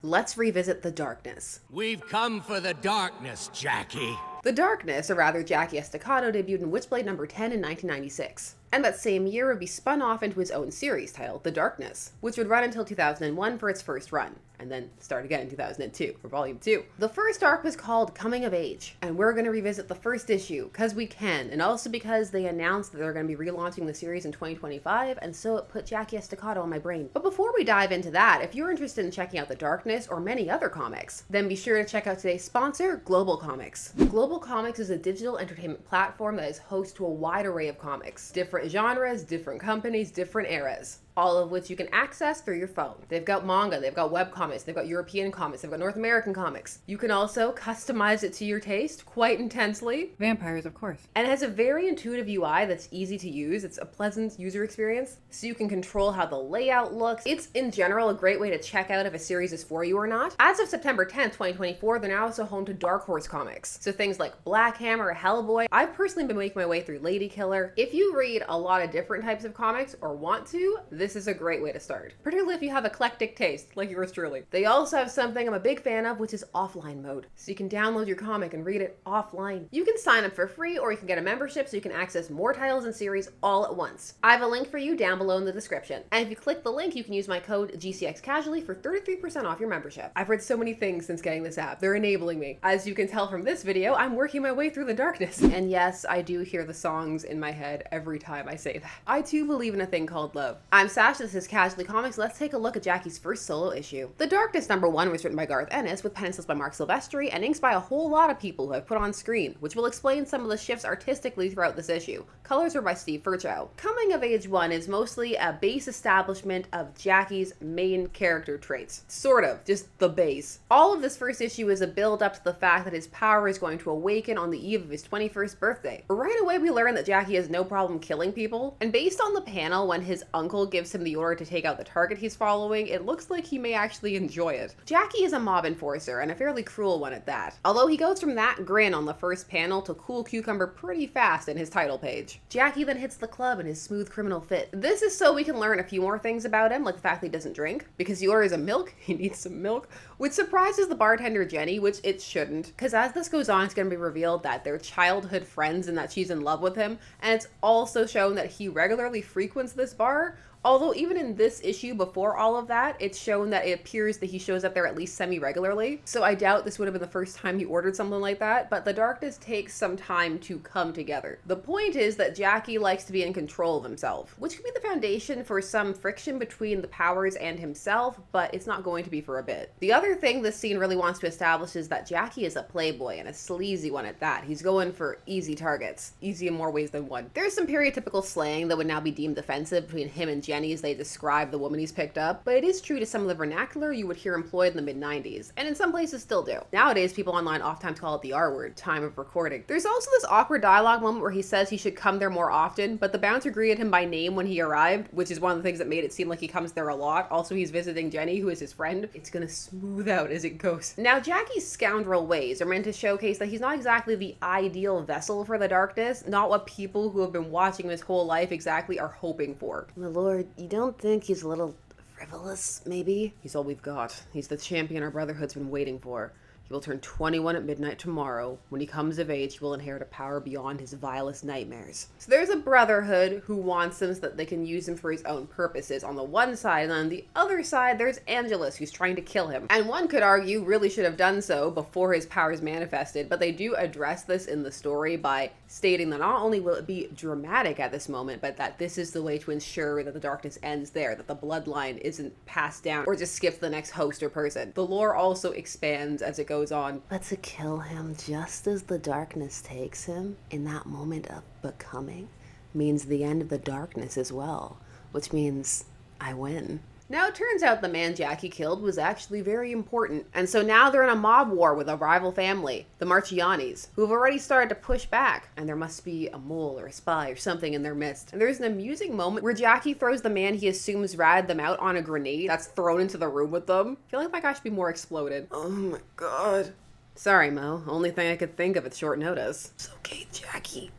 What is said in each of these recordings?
Let's revisit the darkness. We've come for the darkness, Jackie. The Darkness, or rather Jackie Estacado, debuted in Witchblade number 10 in 1996. And that same year would be spun off into his own series titled The Darkness, which would run until 2001 for its first run, and then start again in 2002 for volume 2. The first arc was called Coming of Age, and we're going to revisit the first issue, because we can, and also because they announced that they're going to be relaunching the series in 2025, and so it put Jackie Estacado on my brain. But before we dive into that, if you're interested in checking out The Darkness or many other comics, then be sure to check out today's sponsor, Global Comics. Global Comics is a digital entertainment platform that is host to a wide array of comics, different genres, different companies, different eras, all of which you can access through your phone. They've got manga, they've got web comics, they've got European comics, they've got North American comics. You can also customize it to your taste quite intensely. Vampires, of course. And it has a very intuitive UI that's easy to use. It's a pleasant user experience, so you can control how the layout looks. It's, in general, a great way to check out if a series is for you or not. As of September 10th, 2024, they're now also home to Dark Horse comics. So things like Black Hammer, Hellboy. I've personally been making my way through Lady Killer. If you read a lot of different types of comics or want to, this is a great way to start, particularly if you have eclectic taste like yours truly. They also have something I'm a big fan of, which is offline mode, so you can download your comic and read it offline. You can sign up for free, or you can get a membership so you can access more titles and series all at once. I have a link for you down below in the description, and if you click the link, you can use my code GCXCasually for 33% off your membership. I've read so many things since getting this app. They're enabling me. As you can tell from this video, I'm working my way through the darkness. And yes, I do hear the songs in my head every time I say that. I too believe in a thing called love. I'm Sasha, this is Casually Comics. Let's take a look at Jackie's first solo issue. The Darkness #1 was written by Garth Ennis, with pencils by Mark Silvestri and inks by a whole lot of people who I've put on screen, which will explain some of the shifts artistically throughout this issue. Colors are by Steve Furchow. Coming of Age 1 is mostly a base establishment of Jackie's main character traits. Sort of, just the base. All of this first issue is a build up to the fact that his power is going to awaken on the eve of his 21st birthday. Right away we learn that Jackie has no problem killing people, and based on the panel when his uncle gives him the order to take out the target he's following, it looks like he may actually enjoy it. Jackie is a mob enforcer, and a fairly cruel one at that. Although he goes from that grin on the first panel to cool cucumber pretty fast in his title page. Jackie then hits the club in his smooth criminal fit. This is so we can learn a few more things about him, like the fact that he doesn't drink, because he orders a milk, he needs some milk, which surprises the bartender Jenny, which it shouldn't, because as this goes on, it's going to be revealed that they're childhood friends and that she's in love with him, and it's also shown that he regularly frequents this bar. Although even in this issue before all of that, it's shown that it appears that he shows up there at least semi-regularly. So I doubt this would have been the first time he ordered something like that, but the Darkness takes some time to come together. The point is that Jackie likes to be in control of himself, which could be the foundation for some friction between the powers and himself, but it's not going to be for a bit. The other thing this scene really wants to establish is that Jackie is a playboy, and a sleazy one at that. He's going for easy targets. Easy in more ways than one. There's some stereotypical slang that would now be deemed offensive between him and Jenny as they describe the woman he's picked up, but it is true to some of the vernacular you would hear employed in the mid-90s, and in some places still do. Nowadays, people online oftentimes call it the R word, time of recording. There's also this awkward dialogue moment where he says he should come there more often, but the bouncer greeted him by name when he arrived, which is one of the things that made it seem like he comes there a lot. Also, he's visiting Jenny, who is his friend. It's gonna smooth out as it goes. Now, Jackie's scoundrel ways are meant to showcase that he's not exactly the ideal vessel for the Darkness, not what people who have been watching him his whole life exactly are hoping for. My lord, you don't think he's a little frivolous, maybe? He's all we've got. He's the champion our Brotherhood's been waiting for. He will turn 21 at midnight tomorrow. When he comes of age, he will inherit a power beyond his vilest nightmares. So there's a Brotherhood who wants him so that they can use him for his own purposes on the one side, and on the other side, there's Angelus, who's trying to kill him. And one could argue really should have done so before his powers manifested, but they do address this in the story by stating that not only will it be dramatic at this moment, but that this is the way to ensure that the Darkness ends there, that the bloodline isn't passed down or just skips the next host or person. The lore also expands as it goes on. But to kill him just as the Darkness takes him, in that moment of becoming, means the end of the Darkness as well, which means I win. Now, it turns out the man Jackie killed was actually very important, and so now they're in a mob war with a rival family, the Marchianis, who have already started to push back, and there must be a mole or a spy or something in their midst. And there's an amusing moment where Jackie throws the man he assumes ratted them out on a grenade that's thrown into the room with them. I feel like that guy should be more exploded. Oh my god. Sorry, Mo. Only thing I could think of at short notice. It's okay, Jackie.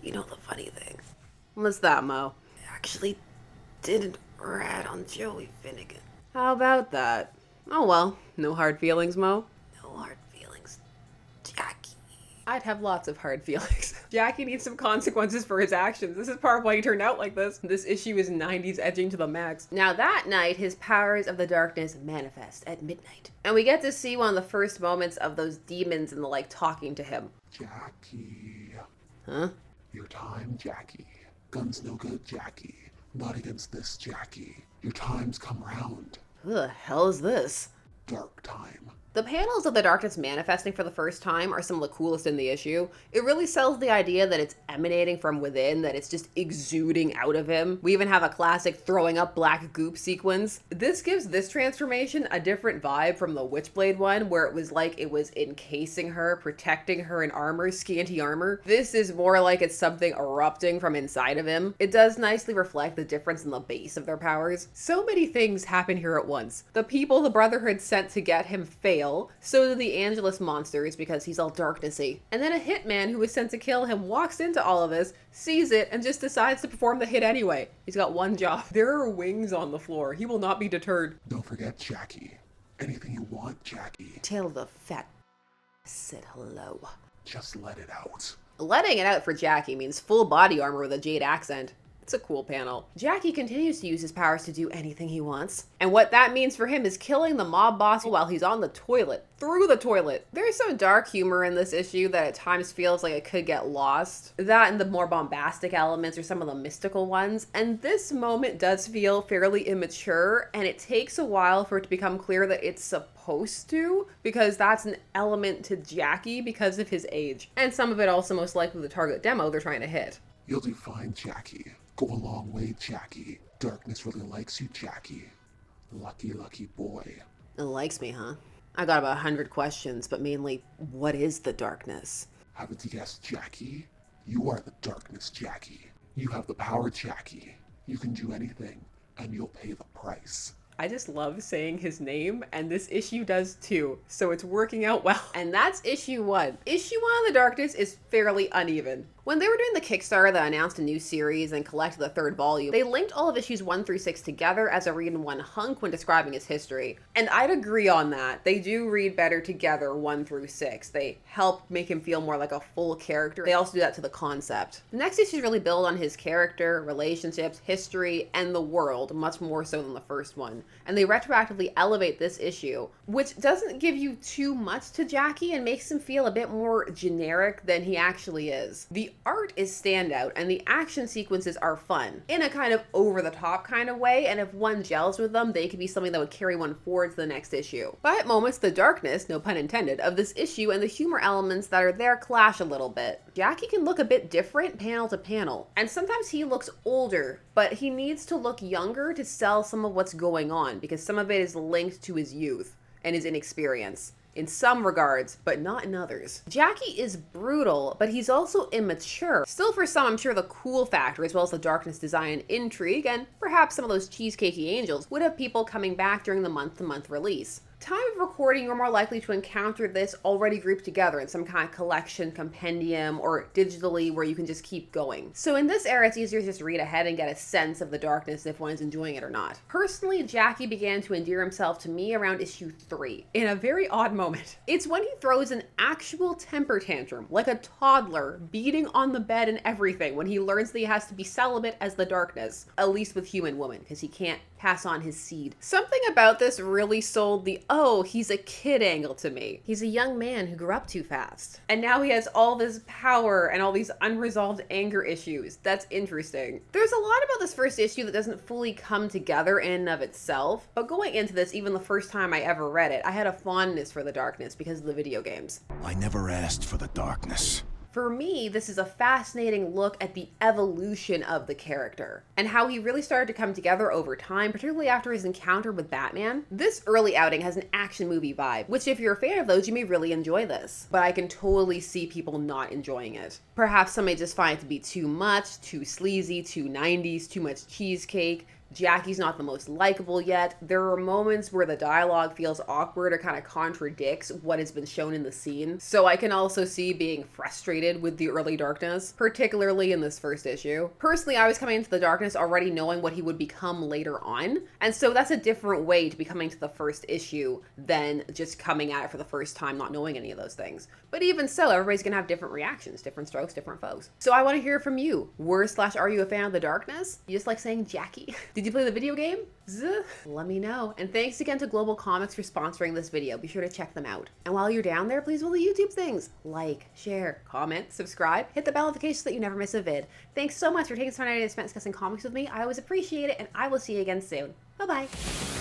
You know the funny thing? What's that, Mo? I actually didn't rat on Joey Finnegan. How about that? Oh well, no hard feelings, Mo. No hard feelings, Jackie. I'd have lots of hard feelings. Jackie needs some consequences for his actions. This is part of why he turned out like this. This issue is 90s edging to the max. Now that night, his powers of the darkness manifest at midnight. And we get to see one of the first moments of those demons and the like talking to him. Jackie. Huh? Your time, Jackie. Guns no good, Jackie. Not against this, Jackie. Your time's come round. Who the hell is this? Dark time. The panels of the darkness manifesting for the first time are some of the coolest in the issue. It really sells the idea that it's emanating from within, that it's just exuding out of him. We even have a classic throwing up black goop sequence. This gives this transformation a different vibe from the Witchblade one, where it was like it was encasing her, protecting her in armor, scanty armor. This is more like it's something erupting from inside of him. It does nicely reflect the difference in the base of their powers. So many things happen here at once. The people the Brotherhood sent to get him fail. So do the Angelus monsters because he's all darknessy. And then a hitman who was sent to kill him walks into all of this, sees it, and just decides to perform the hit anyway. He's got one job. There are wings on the floor. He will not be deterred. Don't forget, Jackie. Anything you want, Jackie. Tell the fat said hello. Just let it out. Letting it out for Jackie means full body armor with a jade accent. It's a cool panel. Jackie continues to use his powers to do anything he wants. And what that means for him is killing the mob boss while he's on the toilet. Through the toilet. There's some dark humor in this issue that at times feels like it could get lost. That and the more bombastic elements are some of the mystical ones. And this moment does feel fairly immature, and it takes a while for it to become clear that it's supposed to, because that's an element to Jackie because of his age. And some of it also most likely the target demo they're trying to hit. You'll do fine, Jackie. Go a long way, Jackie. Darkness really likes you, Jackie. Lucky, lucky boy. It likes me, huh? I got about 100 questions, but mainly, what is the darkness? Haven't you guessed, Jackie? You are the darkness, Jackie. You have the power, Jackie. You can do anything, and you'll pay the price. I just love saying his name, and this issue does too, so it's working out well. And that's issue 1. Issue 1 of the darkness is fairly uneven. When they were doing the Kickstarter that announced a new series and collected the 3rd volume, they linked all of issues 1 through 6 together as a read-in-one hunk when describing his history. And I'd agree on that. They do read better together 1 through 6. They help make him feel more like a full character. They also do that to the concept. The next issues really build on his character, relationships, history, and the world, much more so than the first one. And they retroactively elevate this issue, which doesn't give you too much to Jackie and makes him feel a bit more generic than he actually is. The art is standout and the action sequences are fun in a kind of over-the-top kind of way, and if one gels with them, they could be something that would carry one forward to the next issue. But at moments, the darkness, no pun intended, of this issue and the humor elements that are there clash a little bit. Jackie can look a bit different panel to panel, and sometimes he looks older, but he needs to look younger to sell some of what's going on, because some of it is linked to his youth and his inexperience. In some regards, but not in others. Jackie is brutal, but he's also immature. Still, for some, I'm sure the cool factor, as well as the darkness design and intrigue, and perhaps some of those cheesecakey angels, would have people coming back during the month-to-month release. Time of recording, you're more likely to encounter this already grouped together in some kind of collection, compendium, or digitally where you can just keep going. So in this era, it's easier to just read ahead and get a sense of the darkness if one is enjoying it or not. Personally, Jackie began to endear himself to me around issue 3, in a very odd moment. It's when he throws an actual temper tantrum, like a toddler, beating on the bed and everything, when he learns that he has to be celibate as the darkness, at least with human women, because he can't pass on his seed. Something about this really sold the, oh, he's a kid angle to me. He's a young man who grew up too fast. And now he has all this power and all these unresolved anger issues. That's interesting. There's a lot about this first issue that doesn't fully come together in and of itself, but going into this, even the first time I ever read it, I had a fondness for the darkness because of the video games. I never asked for the darkness. For me, this is a fascinating look at the evolution of the character and how he really started to come together over time, particularly after his encounter with Batman. This early outing has an action movie vibe, which if you're a fan of those, you may really enjoy this, but I can totally see people not enjoying it. Perhaps some may just find it to be too much, too sleazy, too 90s, too much cheesecake. Jackie's not the most likable yet. There are moments where the dialogue feels awkward or kind of contradicts what has been shown in the scene. So I can also see being frustrated with the early darkness, particularly in this first issue. Personally, I was coming into the darkness already knowing what he would become later on. And so that's a different way to be coming to the first issue than just coming at it for the first time not knowing any of those things. But even so, everybody's gonna have different reactions, different strokes, different foes. So I want to hear from you. Are you a fan of the darkness? You just like saying Jackie? Did you play the video game? Let me know. And thanks again to Global Comics for sponsoring this video. Be sure to check them out. And while you're down there, please do all the YouTube things. Like, share, comment, subscribe, hit the bell notification so that you never miss a vid. Thanks so much for taking some time to spend discussing comics with me. I always appreciate it, and I will see you again soon. Bye-bye.